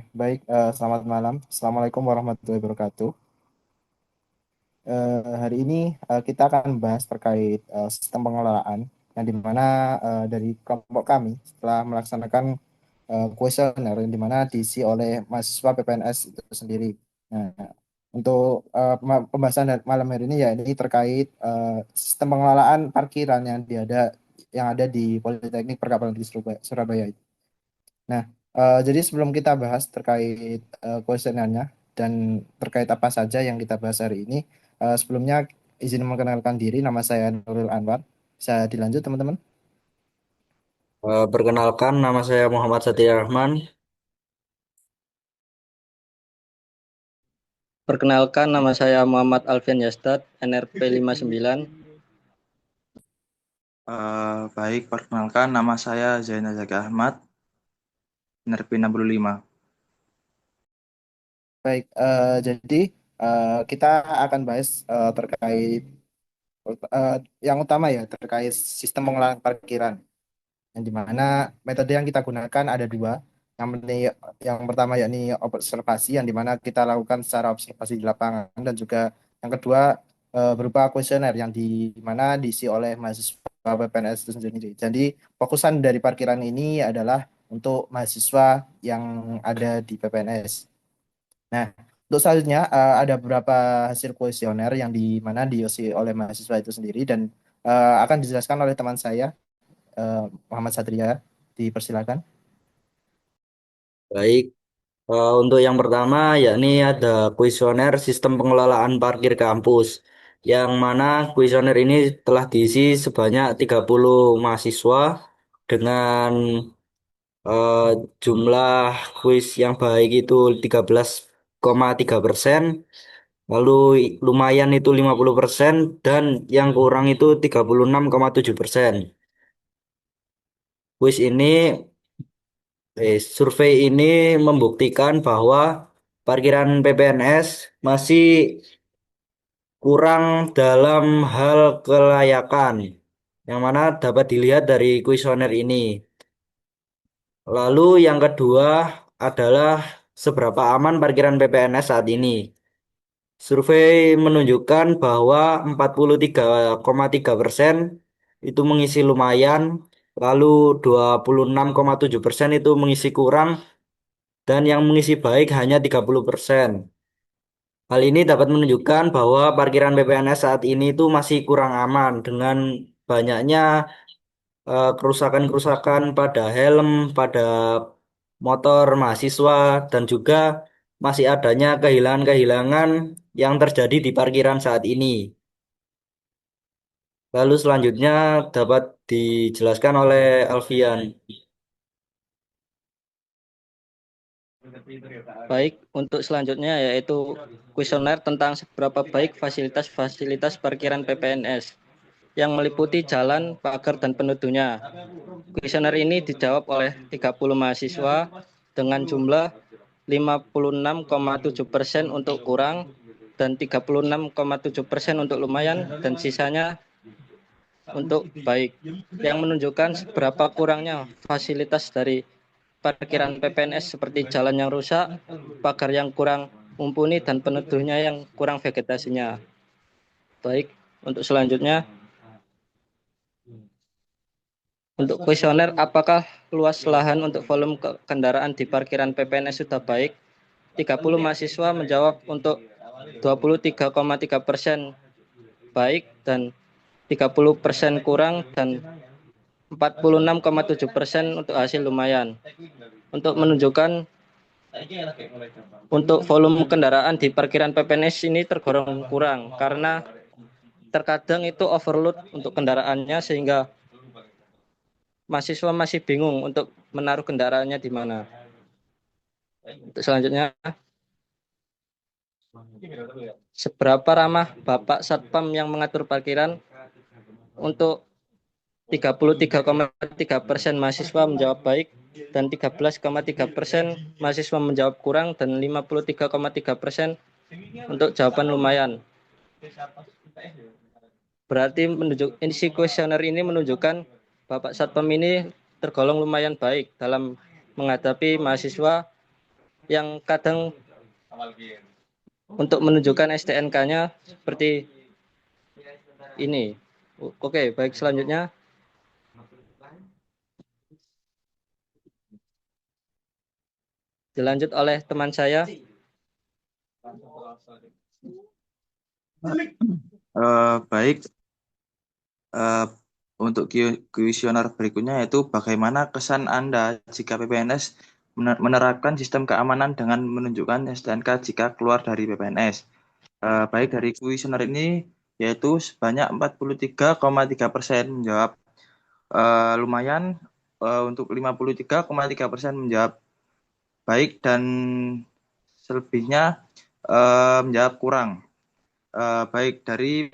Baik, selamat malam. Assalamualaikum warahmatullahi wabarakatuh. Hari ini kita akan membahas terkait sistem pengelolaan yang dimana dari kelompok kami setelah melaksanakan kuesioner yang dimana diisi oleh mahasiswa PPNS itu sendiri. Nah, untuk pembahasan malam hari ini ya ini terkait sistem pengelolaan parkiran yang ada di Politeknik Perkapalan Negeri Surabaya. Nah, jadi sebelum kita bahas terkait kuesionernya dan terkait apa saja yang kita bahas hari ini, sebelumnya izin memperkenalkan diri, nama saya Nurul Anwar. Bisa dilanjut, teman-teman? Perkenalkan, nama saya Muhammad Satria Rahman. Perkenalkan, nama saya Muhammad Alfian Yastad, NRP 59. Baik, perkenalkan nama saya Zainal Zaki Ahmad, NRP 65. Baik, jadi kita akan bahas terkait eh, yang utama ya, terkait sistem pengelolaan parkiran. Yang dimana metode yang kita gunakan ada dua. Yang pertama yakni observasi, yang dimana kita lakukan secara observasi di lapangan, dan juga yang kedua berupa kuesioner yang dimana diisi oleh mahasiswa PPNS itu sendiri. Jadi fokusan dari parkiran ini adalah untuk mahasiswa yang ada di PPNS. Nah, untuk selanjutnya ada beberapa hasil kuesioner yang dimana diisi oleh mahasiswa itu sendiri, dan akan dijelaskan oleh teman saya Muhammad Satria. Dipersilakan. Baik, untuk yang pertama yakni ada kuesioner sistem pengelolaan parkir kampus, yang mana kuesioner ini telah diisi sebanyak 30 mahasiswa dengan eh, jumlah kuis yang baik itu 13,3%, lalu lumayan itu 50%, dan yang kurang itu 36,7%. Kuis ini Survei ini membuktikan bahwa parkiran PPNS masih kurang dalam hal kelayakan, yang mana dapat dilihat dari kuesioner ini. Lalu yang kedua adalah seberapa aman parkiran PPNS saat ini. Survei menunjukkan bahwa 43,3% itu mengisi lumayan, lalu 26,7% itu mengisi kurang, dan yang mengisi baik hanya 30%. Hal ini dapat menunjukkan bahwa parkiran PPNS saat ini itu masih kurang aman dengan banyaknya kerusakan-kerusakan pada helm, pada motor mahasiswa, dan juga masih adanya kehilangan-kehilangan yang terjadi di parkiran saat ini. Lalu selanjutnya dapat dijelaskan oleh Alfian. Baik, untuk selanjutnya yaitu kuesioner tentang seberapa baik fasilitas-fasilitas parkiran PPNS yang meliputi jalan, pagar, dan penutunya. Kuesioner ini dijawab oleh 30 mahasiswa dengan jumlah 56,7% untuk kurang dan 36,7% untuk lumayan dan sisanya untuk baik, yang menunjukkan seberapa kurangnya fasilitas dari parkiran PPNS seperti jalan yang rusak, pagar yang kurang mumpuni, dan peneduhnya yang kurang vegetasinya. Baik, untuk selanjutnya, untuk kuesioner apakah luas lahan untuk volume kendaraan di parkiran PPNS sudah baik? 30 mahasiswa menjawab untuk 23,3% baik dan 30% kurang dan 46,7% untuk hasil lumayan. Untuk menunjukkan untuk volume kendaraan di parkiran PPNS ini tergolong kurang karena terkadang itu overload untuk kendaraannya sehingga mahasiswa masih bingung untuk menaruh kendaraannya di mana. Untuk selanjutnya, seberapa ramah Bapak Satpam yang mengatur parkiran? Untuk 33,3% mahasiswa menjawab baik dan 13,3% mahasiswa menjawab kurang dan 53,3% untuk jawaban lumayan. Berarti isi kuesioner ini menunjukkan Bapak Satpam ini tergolong lumayan baik dalam menghadapi mahasiswa yang kadang untuk menunjukkan STNK-nya seperti ini. Oke, baik, selanjutnya dilanjut oleh teman saya. Baik, eh, untuk kuesioner berikutnya yaitu bagaimana kesan Anda jika PPNS menerapkan sistem keamanan dengan menunjukkan STNK jika keluar dari PPNS. Baik, dari kuesioner ini yaitu sebanyak 43,3% menjawab lumayan, untuk 53,3% menjawab baik, dan selebihnya menjawab kurang. Baik, dari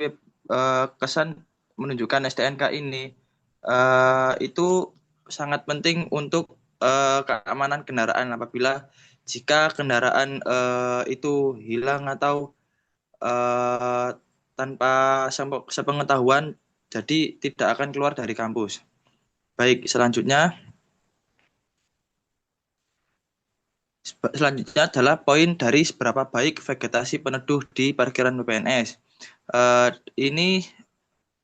kesan menunjukkan STNK ini itu sangat penting untuk keamanan kendaraan apabila jika kendaraan itu hilang atau eh, tanpa sepengetahuan, jadi tidak akan keluar dari kampus. Baik, selanjutnya adalah poin dari seberapa baik vegetasi peneduh di parkiran PPNS. Eh, ini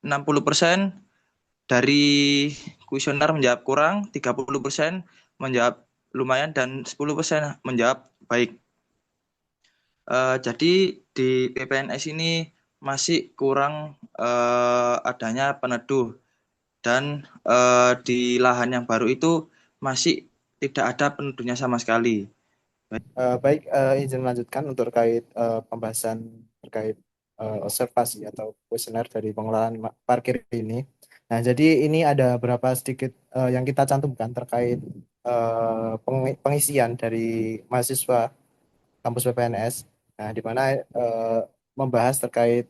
60% dari kuesioner menjawab kurang, 30% menjawab lumayan, dan 10% menjawab baik. Jadi di PPNS ini masih kurang adanya peneduh, dan di lahan yang baru itu masih tidak ada peneduhnya sama sekali. Baik, izin melanjutkan untuk terkait pembahasan terkait observasi atau kuesioner dari pengelolaan parkir ini. Nah, jadi ini ada beberapa sedikit yang kita cantumkan terkait pengisian dari mahasiswa kampus PPNS. Nah, di mana membahas terkait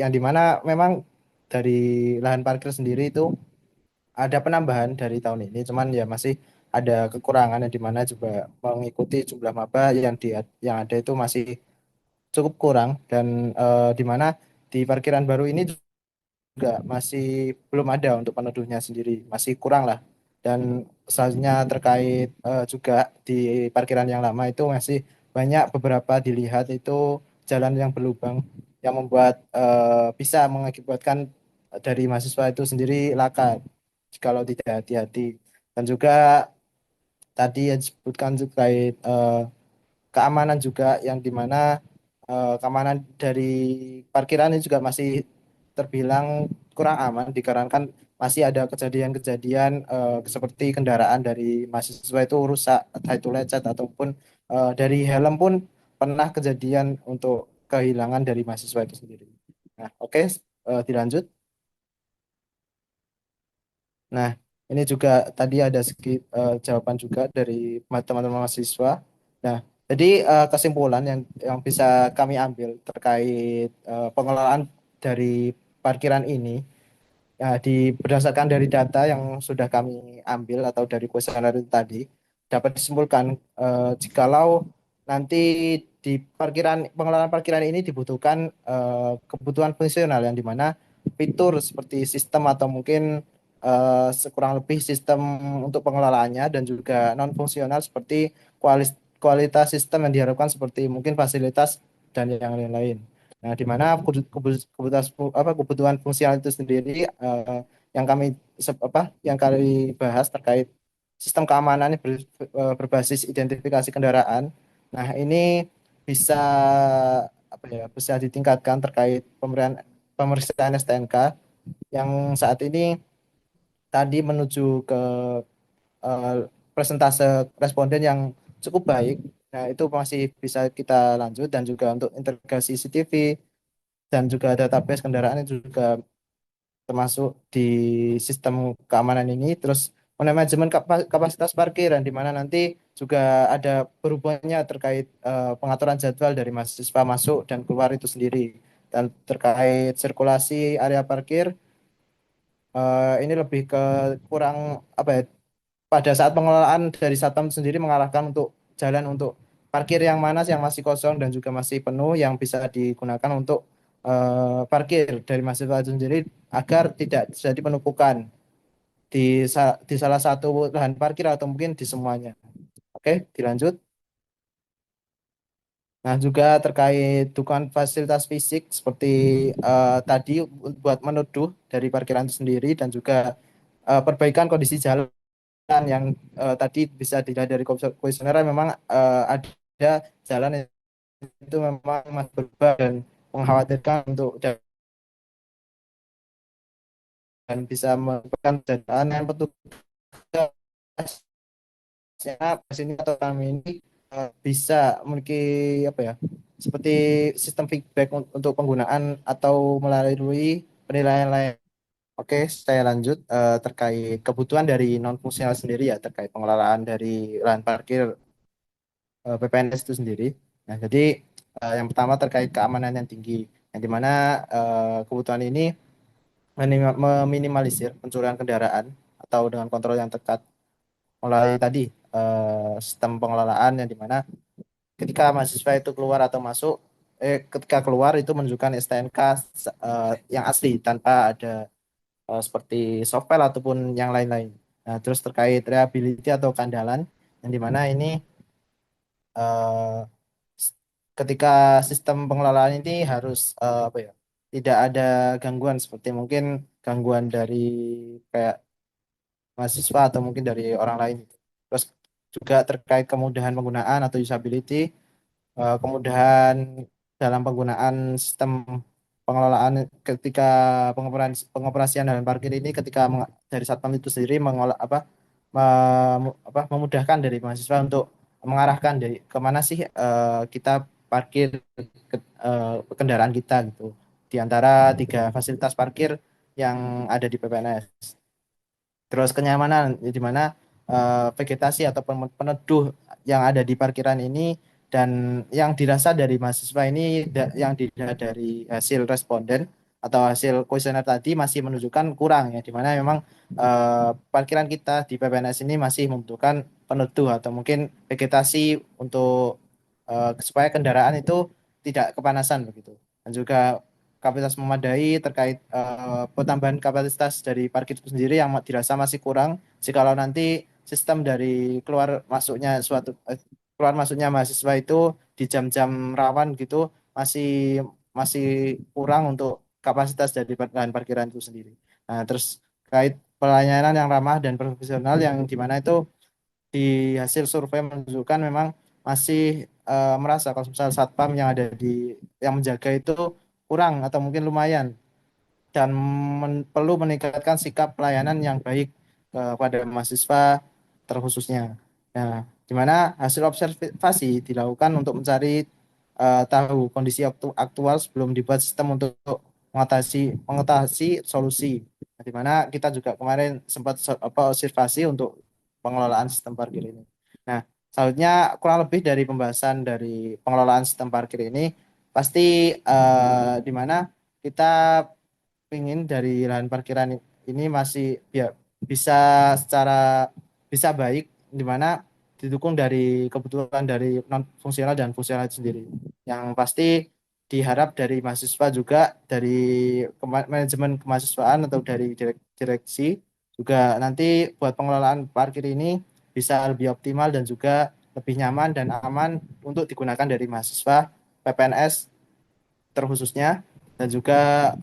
yang di mana memang dari lahan parkir sendiri itu ada penambahan dari tahun ini, cuman ya masih ada kekurangan yang di mana juga mengikuti jumlah maba yang ada itu masih cukup kurang, dan di mana di parkiran baru ini juga masih belum ada untuk peneduhnya sendiri, masih kurang lah. Dan selanjutnya terkait juga di parkiran yang lama itu masih banyak beberapa dilihat itu jalan yang berlubang yang membuat bisa mengakibatkan dari mahasiswa itu sendiri laka kalau tidak hati-hati. Dan juga tadi yang disebutkan terkait keamanan juga yang dimana keamanan dari parkiran ini juga masih terbilang kurang aman dikarenakan masih ada kejadian-kejadian seperti kendaraan dari mahasiswa itu rusak, entah itu lecet ataupun dari helm pun pernah kejadian untuk kehilangan dari mahasiswa itu sendiri. Nah, oke, dilanjut. Nah, ini juga tadi ada sedikit jawaban juga dari teman-teman mahasiswa. Nah, jadi kesimpulan yang bisa kami ambil terkait pengelolaan dari parkiran ini, ya, berdasarkan dari data yang sudah kami ambil atau dari kuesioner itu tadi, dapat disimpulkan jikalau nanti di pengelolaan parkiran ini dibutuhkan kebutuhan fungsional yang dimana fitur seperti sistem atau mungkin sekurang lebih sistem untuk pengelolaannya, dan juga non fungsional seperti kualitas sistem yang diharapkan seperti mungkin fasilitas dan yang lain-lain. Nah, di mana kebutuhan fungsional itu sendiri yang kami bahas terkait sistem keamanan yang berbasis identifikasi kendaraan. Nah, ini bisa bisa ditingkatkan terkait pemeriksaan STNK yang saat ini tadi menuju ke eh, presentase responden yang cukup baik. Nah, itu masih bisa kita lanjut, dan juga untuk integrasi CCTV dan juga database kendaraan itu juga termasuk di sistem keamanan ini. Terus manajemen kapasitas parkiran di mana nanti juga ada berhubungannya terkait pengaturan jadwal dari mahasiswa masuk dan keluar itu sendiri, dan terkait sirkulasi area parkir ini lebih ke kurang apa ya, pada saat pengelolaan dari Satam sendiri mengarahkan untuk jalan untuk parkir yang mana yang masih kosong dan juga masih penuh yang bisa digunakan untuk parkir dari mahasiswa itu sendiri agar tidak terjadi penumpukan di salah satu lahan parkir atau mungkin di semuanya. Oke, dilanjut. Nah, juga terkait dukungan fasilitas fisik seperti tadi buat menuduh dari parkiran itu sendiri dan juga perbaikan kondisi jalan yang tadi bisa dilihat dari kuesioner memang ada jalan yang itu memang masih berubah dan mengkhawatirkan untuk dan bisa merupakan data yang petugas sini atau kami ini bisa memiliki apa ya seperti sistem feedback untuk penggunaan atau melalui penilaian lain. Oke, saya lanjut terkait kebutuhan dari non fungsional sendiri ya terkait pengelolaan dari lahan parkir PPNS itu sendiri. Nah, jadi yang pertama terkait keamanan yang tinggi, yang dimana kebutuhan ini meminimalisir pencurian kendaraan atau dengan kontrol yang ketat mulai tadi sistem pengelolaan yang dimana ketika mahasiswa itu keluar atau masuk ketika keluar itu menunjukkan STNK yang asli tanpa ada seperti software ataupun yang lain-lain. Nah, terus terkait reliability atau keandalan yang dimana ini eh, s- ketika sistem pengelolaan ini harus apa ya tidak ada gangguan seperti mungkin gangguan dari kayak mahasiswa atau mungkin dari orang lain. Terus juga terkait kemudahan penggunaan atau usability, kemudahan dalam penggunaan sistem pengelolaan ketika pengoperasian dan parkir ini ketika dari Satpam itu sendiri mengolah memudahkan dari mahasiswa untuk mengarahkan dari kemana sih kita parkir kendaraan kita gitu di antara tiga fasilitas parkir yang ada di PPNS. Terus kenyamanan, ya, di mana vegetasi atau peneduh yang ada di parkiran ini dan yang dirasa dari mahasiswa ini yang dilihat dari hasil responden atau hasil kuesioner tadi masih menunjukkan kurang ya, di mana memang parkiran kita di PPNS ini masih membutuhkan peneduh atau mungkin vegetasi untuk supaya kendaraan itu tidak kepanasan begitu. Dan juga kapasitas memadai terkait penambahan kapasitas dari parkir itu sendiri yang dirasa masih kurang jikalau nanti sistem dari keluar masuknya mahasiswa itu di jam-jam rawan gitu masih masih kurang untuk kapasitas dari lahan parkiran itu sendiri. Nah, terus terkait pelayanan yang ramah dan profesional yang dimana itu di hasil survei menunjukkan memang masih merasa kalau misalnya satpam yang ada di yang menjaga itu kurang atau mungkin lumayan dan perlu meningkatkan sikap pelayanan yang baik kepada mahasiswa terkhususnya. Nah, di mana hasil observasi dilakukan untuk mencari tahu kondisi aktual sebelum dibuat sistem untuk mengatasi solusi. Nah, di mana kita juga kemarin sempat observasi untuk pengelolaan sistem parkir ini. Nah, selanjutnya kurang lebih dari pembahasan dari pengelolaan sistem parkir ini pasti di mana kita ingin dari lahan parkiran ini masih ya, bisa secara bisa baik di mana didukung dari kebutuhan dari non fungsional dan fungsional itu sendiri. Yang pasti diharap dari mahasiswa juga dari manajemen kemahasiswaan atau dari direksi juga nanti buat pengelolaan parkir ini bisa lebih optimal dan juga lebih nyaman dan aman untuk digunakan dari mahasiswa PPNS terkhususnya dan juga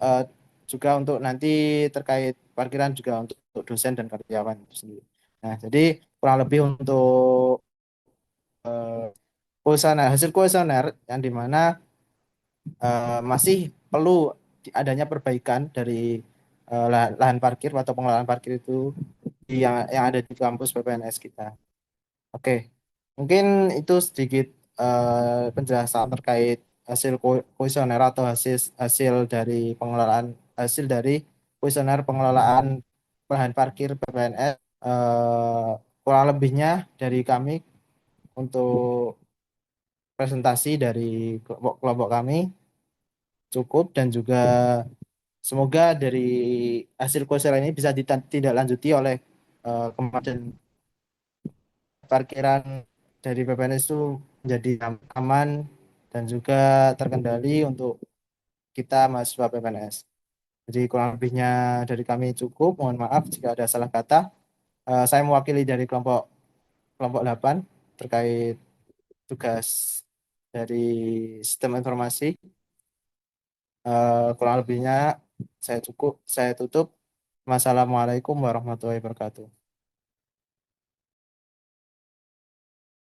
untuk nanti terkait parkiran juga untuk dosen dan karyawan itu sendiri. Nah, jadi kurang lebih untuk kuesioner hasil kuesioner yang dimana masih perlu adanya perbaikan dari lahan parkir atau pengelolaan parkir itu yang ada di kampus PPNS kita. Oke, mungkin itu sedikit penjelasan terkait hasil kuesioner atau hasil hasil dari pengelolaan hasil dari kuesioner pengelolaan lahan parkir PPNS. Kurang lebihnya dari kami untuk presentasi dari kelompok kami cukup dan juga semoga dari hasil kuesioner ini bisa ditindaklanjuti oleh Kementerian parkiran dari PPNS itu menjadi aman dan juga terkendali untuk kita mahasiswa PPNS. Jadi kurang lebihnya dari kami cukup. Mohon maaf jika ada salah kata. Saya mewakili dari kelompok kelompok 8 terkait tugas dari sistem informasi. Kurang lebihnya saya tutup. Wassalamualaikum warahmatullahi wabarakatuh.